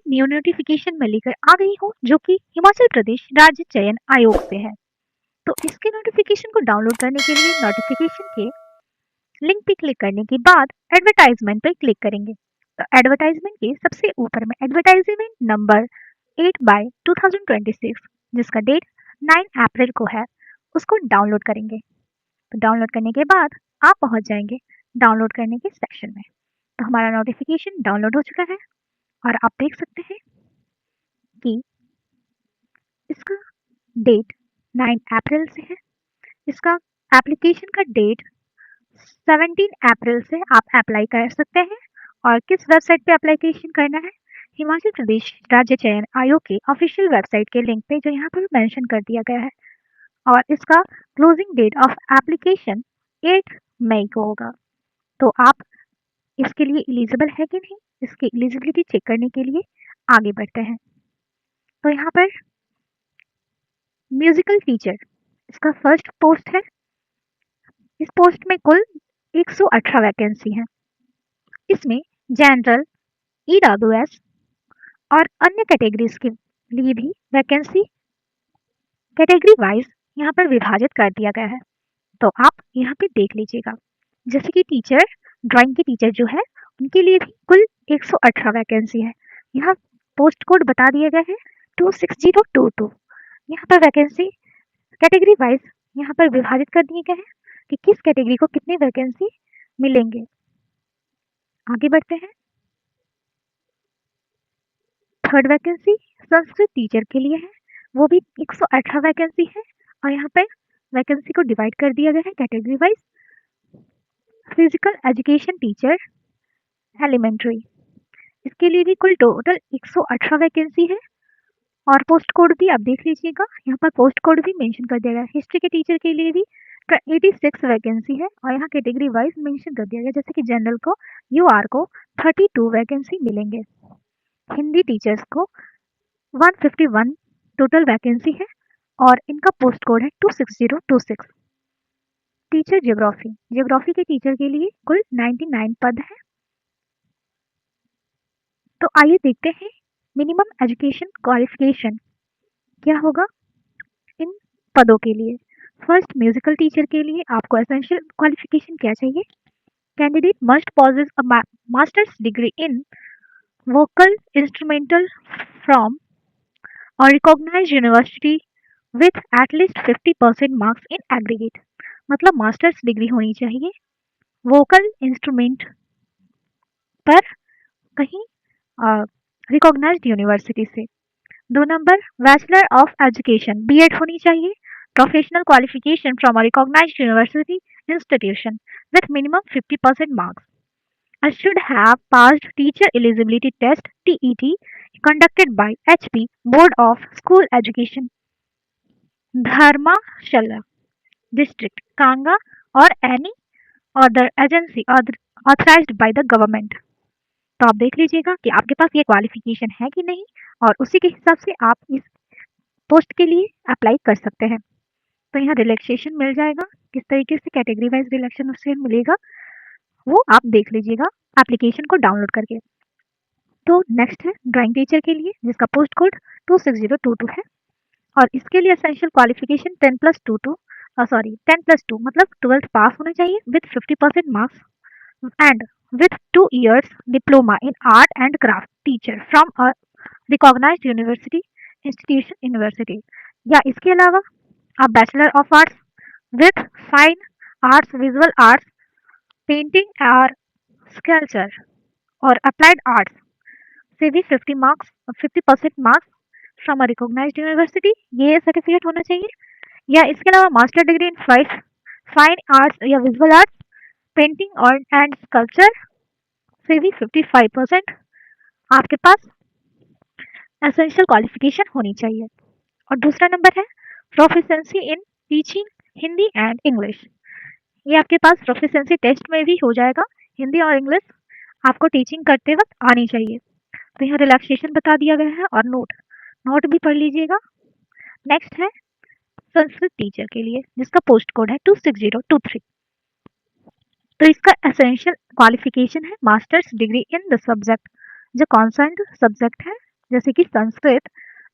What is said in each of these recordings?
New notification मैं लेकर आ गई हूँ जो कि हिमाचल प्रदेश राज्य चयन आयोग से है। तो इसके नोटिफिकेशन को डाउनलोड करने के लिए नोटिफिकेशन के लिंक पे क्लिक करने के बाद एडवर्टाइजमेंट पे क्लिक करेंगे। तो एडवर्टाइजमेंट के सबसे ऊपर में एडवर्टाइजमेंट नंबर 8/2026 जिसका डेट 9 अप्रैल को है, उसको डाउनलोड करेंगे। तो डाउनलोड करने के बाद आप पहुंच जाएंगे डाउनलोड करने के सेक्शन में। तो हमारा नोटिफिकेशन डाउनलोड हो चुका है और आप देख सकते हैं कि इसका डेट 9 अप्रैल से है। इसका एप्लीकेशन का डेट 17 अप्रैल से आप अप्लाई कर सकते हैं। और किस वेबसाइट पे एप्लीकेशन करना है? हिमाचल प्रदेश राज्य चयन आयोग के ऑफिशियल वेबसाइट के लिंक पे जो यहाँ पर मेंशन कर दिया गया है। और इसका क्लोजिंग डेट ऑफ एप्लीकेशन 8 मई को होगा। तो आप इसके लिए एलिजिबल है कि नहीं, इसकी एलिजिबिलिटी चेक करने के लिए आगे बढ़ते हैं। तो यहाँ पर म्यूजिकल टीचर इसका फर्स्ट पोस्ट है। इस पोस्ट में कुल 118 वैकेंसी है। इसमें जनरल, ईडब्ल्यूएस और अन्य कैटेगरीज के लिए भी वैकेंसी कैटेगरी वाइज यहाँ पर विभाजित कर दिया गया है। तो आप यहाँ पे देख लीजिएगा, जैसे कि टीचर, ड्राइंग की टीचर जो है उनके लिए भी कुल 118 वैकेंसी है। यहाँ पोस्ट कोड बता दिया गया है 26022। यहाँ पर वैकेंसी कैटेगरी वाइज यहाँ पर विभाजित कर दिए गए हैं कि किस कैटेगरी को कितनी वैकेंसी मिलेंगे। आगे बढ़ते हैं। थर्ड वैकेंसी संस्कृत टीचर के लिए है, वो भी 118 वैकेंसी है। और यहाँ पर वैकेंसी को डिवाइड कर दिया गया है category wise. Physical education teacher elementary, इसके लिए भी कुल टोटल 118 वैकेंसी है। और पोस्ट कोड भी आप देख लीजिएगा, यहाँ पर पोस्ट कोड भी मेंशन कर दिया गया है। हिस्ट्री के टीचर के लिए भी 86 वैकेंसी है और यहाँ कैटेगरी वाइज मेंशन कर दिया गया, जैसे कि जनरल को, यूआर को 32 वैकेंसी मिलेंगे। हिंदी टीचर्स को 151 टोटल वैकेंसी है और इनका पोस्ट कोड है 26026। टीचर ज्योग्राफी, ज्योग्राफी के टीचर के लिए कुल 99 पद है। तो आइए देखते हैं मिनिमम एजुकेशन क्वालिफिकेशन क्या होगा इन पदों के लिए। फर्स्ट, म्यूजिकल टीचर के लिए आपको एसेंशियल क्वालिफिकेशन क्या चाहिए? Candidate must possess a master's degree in vocal instrumental from a recognized university with at least 50% marks in aggregate। मतलब मास्टर्स डिग्री होनी चाहिए वोकल इंस्ट्रूमेंट पर कहीं रिकॉग्नाइज्ड यूनिवर्सिटी से। 2 number, bachelor of education BEd होनी चाहिए, professional qualification from a recognised university institution with minimum 50% marks. I should have passed teacher eligibility test TET conducted by HP Board of School Education, Dharmshala District, Kanga or any other agency authorized by the government। तो आप देख लीजिएगा कि आपके पास ये qualification है कि नहीं और उसी के हिसाब से आप इस पोस्ट के लिए अप्लाई कर सकते हैं। तो यहाँ रिलैक्सेशन मिल जाएगा, किस तरीके से कैटेगरी वाइज रिलैक्सेशन मिलेगा वो आप देख लीजिएगा एप्लीकेशन को डाउनलोड करके। तो नेक्स्ट है ड्राइंग टीचर के लिए, जिसका पोस्ट कोड 26022 है और इसके लिए एसेंशियल क्वालिफिकेशन 10+2 मतलब 12th पास होना चाहिए with 50% marks and with 2 years diploma in art and craft teacher from a recognized university। या इसके अलावा आप bachelor of arts with fine arts, visual arts, painting और स्कल्पचर और अप्लाइड आर्ट्स से भी 50% marks from a recognised university, ये certificate होना चाहिए। या इसके अलावा master degree in fine arts या विजुअल आर्ट्स, पेंटिंग और एंड स्कल्पचर से भी 55% आपके पास एसेंशियल क्वालिफिकेशन होनी चाहिए। और दूसरा नंबर है proficiency in teaching Hindi and English. ये आपके पास प्रोफिशिएंसी टेस्ट में भी हो जाएगा, हिंदी और इंग्लिश आपको टीचिंग करते वक्त आनी चाहिए। तो यहाँ रिलैक्सेशन बता दिया गया है और नोट भी पढ़ लीजिएगा। नेक्स्ट है संस्कृत टीचर के लिए, जिसका पोस्ट कोड है 26023। तो इसका एसेंशियल क्वालिफिकेशन है masters degree in the subject, जो कॉन्सर्न्ड सब्जेक्ट है जैसे कि संस्कृत,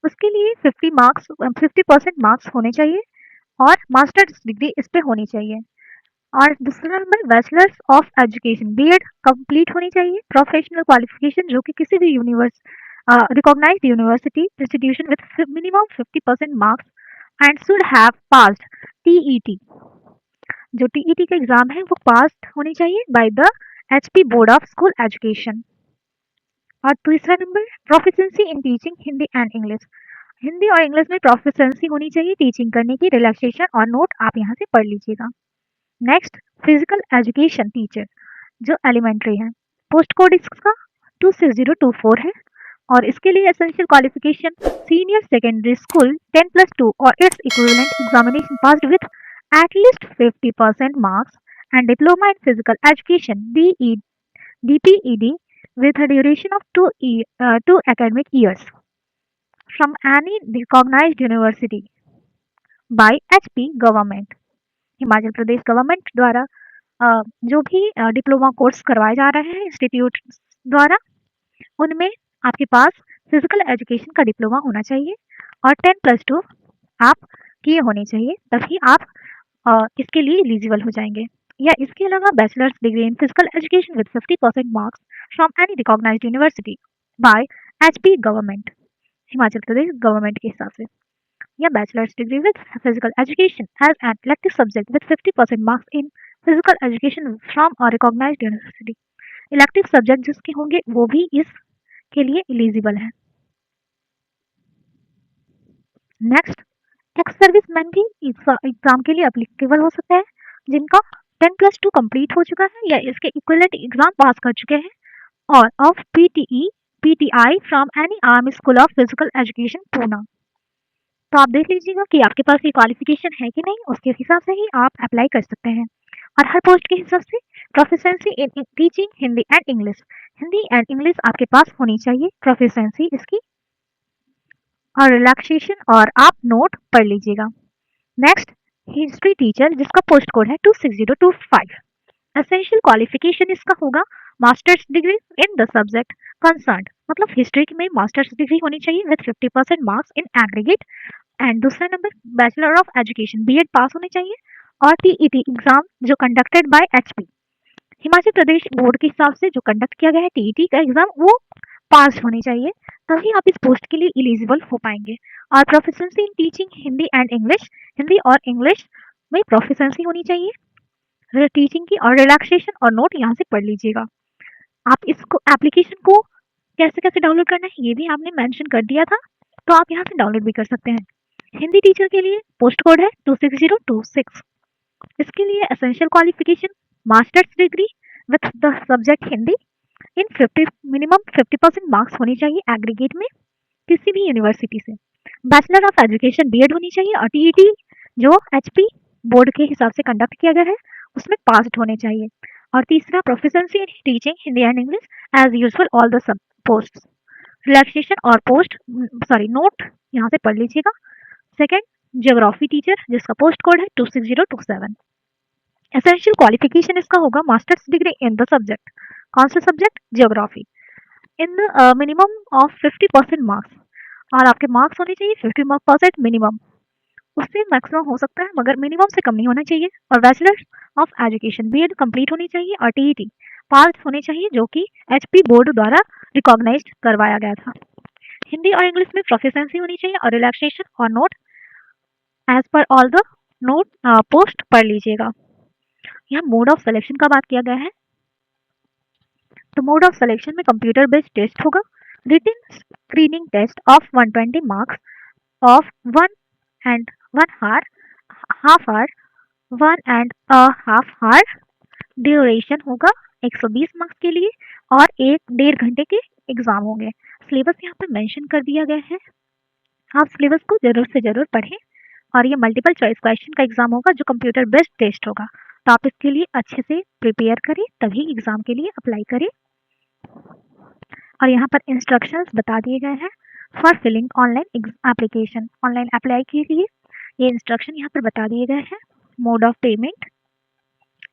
उसके लिए 50% मार्क्स होने चाहिए और मास्टर्स डिग्री इस पे होनी चाहिए। और दूसरा number bachelors of education BEd complete होनी चाहिए, प्रोफेशनल क्वालिफिकेशन जो कि किसी भी recognised university institution with minimum 50% marks and should have passed TET, जो टीईटी का एग्जाम है वो पास होनी चाहिए by the HP board of school education. और तीसरा नंबर proficiency in teaching Hindi and English, Hindi और इंग्लिश में प्रोफिशिएंसी होनी चाहिए टीचिंग करने की। रिलैक्सेशन और नोट आप यहाँ से पढ़ लीजिएगा। नेक्स्ट फिजिकल एजुकेशन टीचर जो एलिमेंट्री है, पोस्ट कोड इसका 26024 है और इसके लिए essential qualification senior secondary school 10+2 और its equivalent examination passed with at least 50% marks and diploma in physical education DPED with a duration of 2 academic years from any recognized university by HP government, Himachal Pradesh government द्वारा जो भी diploma course करवाए जा रहे हैं institute द्वारा, उनमें आपके पास फिजिकल एजुकेशन का डिप्लोमा होना चाहिए और 10+2 आप किए होने चाहिए, तभी आप इसके लिए एलिजिबल हो जाएंगे। या इसके अलावा bachelors degree in physical education with 50% marks from any recognised university by HP government, Himachal Pradesh government के हिसाब से, या bachelors degree with physical education as an elective subject with 50% marks in physical education from a recognised university. Elective subject जिसके होंगे वो भी इसके लिए एलिजिबल है। नेक्स्ट एक्स सर्विसमैन भी एग्जाम के लिए अप्लीकेबल हो सकता है जिनका 10+2 कंप्लीट हो चुका है या इसके इक्विवेलेंट एग्जाम पास कर चुके हैं और of PTI from any army school of physical education Poona. तो आप देख लीजिएगा कि आपके पास ये क्वालिफिकेशन है कि नहीं, उसके हिसाब से ही आप अप्लाई कर सकते हैं। और हर पोस्ट के हिसाब से proficiency in teaching Hindi and English, Hindi and English आपके पास होनी चाहिए प्रोफिशिएंसी इसकी, और रिलैक्सेशन और आप नोट पढ़ लीजिएगा। नेक्स्ट हिस्ट्री टीचर जिसका पोस्ट कोड है 26025, एसेंशियल क्वालिफिकेशन इसका होगा masters degree in the subject concerned, मतलब हिस्ट्री में मास्टर्स डिग्री होनी चाहिए with 50% marks in aggregate. And दूसरा number bachelor of education BEd pass होने चाहिए और टीईटी एग्जाम जो conducted by HP, Himachal Pradesh board के हिसाब से जो कंडक्ट किया गया है टीईटी का एग्जाम वो पास होनी चाहिए, तभी आप इस पोस्ट के लिए एलिजिबल हो पाएंगे। और proficiency in teaching Hindi and English, Hindi और इंग्लिश में प्रोफिशिएंसी होनी चाहिए टीचिंग की, और रिलैक्सेशन और नोट यहाँ से पढ़ लीजिएगा। आप इसको एप्लीकेशन को कैसे कैसे डाउनलोड करना है ये भी आपने मेंशन कर दिया था, तो आप यहाँ से डाउनलोड भी कर सकते हैं। हिंदी टीचर के लिए पोस्ट कोड है 26026, इसके लिए essential qualification masters degree with the subject Hindi in 50 minimum 50% marks होनी चाहिए एग्रीगेट में किसी भी यूनिवर्सिटी से। बैचलर ऑफ एजुकेशन बीएड होनी चाहिए और टीईटी जो एचपी बोर्ड के हिसाब से कंडक्ट किया गया है उसमें पास्ड होने चाहिए। और तीसरा proficiency in teaching Hindi and English as usual all the sub post, relaxation और नोट यहाँ से पढ़ लीजिएगा। सेकेंड ज्योग्राफी टीचर जिसका पोस्ट कोड है 26027, एसेंशियल क्वालिफिकेशन इसका होगा masters degree in the subject, कौन सा subject, geography, in minimum of 50% marks, और आपके मार्क्स होने चाहिए 50% मिनिमम, उससे मैक्सिमम हो सकता है मगर मिनिमम से कम नहीं होना चाहिए। और bachelor of education BEd complete होनी चाहिए और टीईटी पास होने चाहिए जो कि एचपी बोर्ड द्वारा रिकॉग्नाइज्ड करवाया गया था। हिंदी और इंग्लिश में प्रोफिशिएंसी होनी चाहिए और रिलैक्सेशन और note as per all the note post पढ़ लीजिएगा। यहाँ मोड ऑफ सिलेक्शन का बात किया गया है, तो मोड ऑफ सिलेक्शन में कंप्यूटर बेस्ड टेस्ट होगा, written screening test of 120 marks of 1 half hour 1.5 hour duration होगा 120 मार्क्स के लिए और 1.5 घंटे के एग्जाम होंगे। सिलेबस यहाँ पर मेंशन कर दिया गया है, आप सिलेबस को जरूर से जरूर पढ़ें। और ये मल्टीपल चॉइस क्वेश्चन का एग्जाम होगा जो कंप्यूटर बेस्ड टेस्ट होगा, तो आप इसके लिए अच्छे से प्रिपेयर करें तभी एग्जाम के लिए अप्लाई करें। और यहाँ पर इंस्ट्रक्शंस बता दिए गए हैं for filling online application, online apply के लिए ये इंस्ट्रक्शन यहाँ पर बता दिए गए हैं। मोड ऑफ पेमेंट,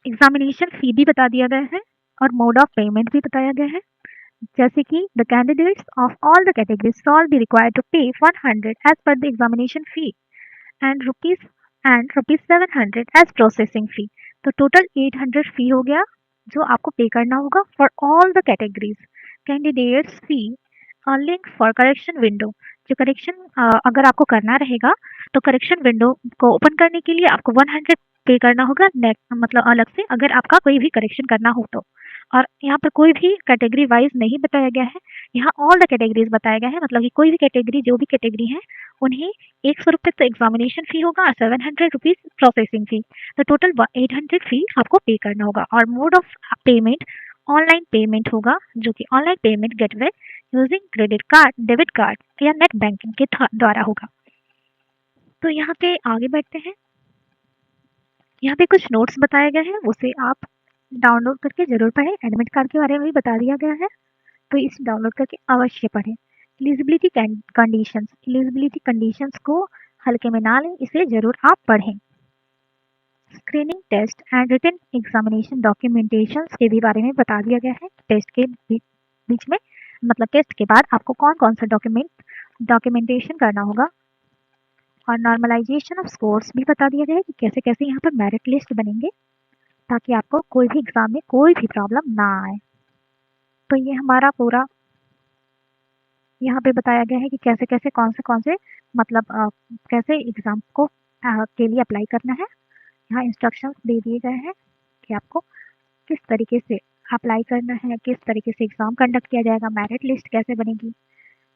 एग्जामिनेशन फी भी बता दिया गया है और मोड ऑफ पेमेंट भी बताया गया है। जैसे कि the candidates of all the categories shall be required to pay 100 as per the examination fee and rupees 700 as processing fee. तो टोटल 800 फी हो गया जो आपको पे करना होगा for all the categories. Candidates fee link for correction window. जो correction अगर आपको करना रहेगा तो करेक्शन विंडो को ओपन करने के लिए आपको 100 पे करना होगा नेक्स्ट मतलब अलग से अगर आपका कोई भी करेक्शन करना हो तो। और यहाँ पर कोई भी कैटेगरी वाइज नहीं बताया गया है, यहाँ ऑल द कैटेगरीज बताया गया है मतलब कि कोई भी कैटेगरी जो भी कैटेगरी है उन्हें 100 रुपये तो एग्जामिनेशन फी होगा और 700 रुपीज प्रोसेसिंग फी। तो टोटल 800 फी आपको पे करना होगा और mode of payment online payment होगा जो कि online payment gateway using credit card, debit card या नेट बैंकिंग के द्वारा होगा। तो यहाँ पे आगे बढ़ते हैं। यहाँ पे कुछ नोट्स बताया गया है उसे आप डाउनलोड करके जरूर पढ़ें। एडमिट कार्ड के बारे में भी बता दिया गया है तो इसे डाउनलोड करके अवश्य पढ़ें। एलिजिबिलिटी कंडीशंस को हल्के में ना लें, इसे जरूर आप पढ़ें। Screening test and written examination documentation के भी बारे में बता दिया गया है। टेस्ट के बीच में मतलब टेस्ट के बाद आपको कौन कौन सा डॉक्यूमेंटेशन करना होगा और नॉर्मलाइजेशन ऑफ स्कोर्स भी बता दिया गया है कि कैसे कैसे यहाँ पर मेरिट लिस्ट बनेंगे ताकि आपको कोई भी एग्जाम में कोई भी प्रॉब्लम ना आए। तो ये हमारा पूरा यहाँ पे बताया गया है कि कैसे कैसे कौन से मतलब कैसे एग्जाम को के लिए अप्लाई करना है। यहाँ इंस्ट्रक्शंस दे दिए गए हैं कि आपको किस तरीके से अप्लाई करना है, किस तरीके से एग्जाम कंडक्ट किया जाएगा, मेरिट लिस्ट कैसे बनेगी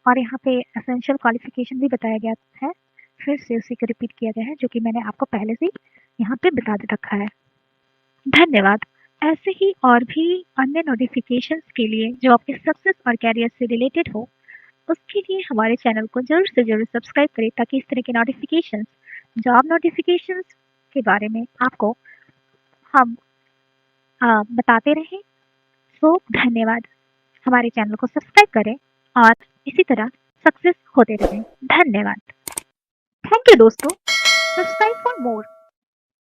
और यहाँ पे एसेंशियल क्वालिफिकेशन भी बताया गया है। फिर से उसी को रिपीट किया गया है जो कि मैंने आपको पहले से यहाँ पे बता रखा है। धन्यवाद। ऐसे ही और भी अन्य नोटिफिकेशंस के लिए जो आपके सक्सेस और कैरियर से रिलेटेड हो उसके लिए हमारे चैनल को जरूर से जरूर सब्सक्राइब करें ताकि इस तरह के नोटिफिकेशंस जॉब नोटिफिकेशंस के बारे में आपको हम बताते रहें। सो धन्यवाद। हमारे चैनल को सब्सक्राइब करें और इसी तरह सक्सेस होते रहें। धन्यवाद। थैंक यू दोस्तों। Subscribe for more.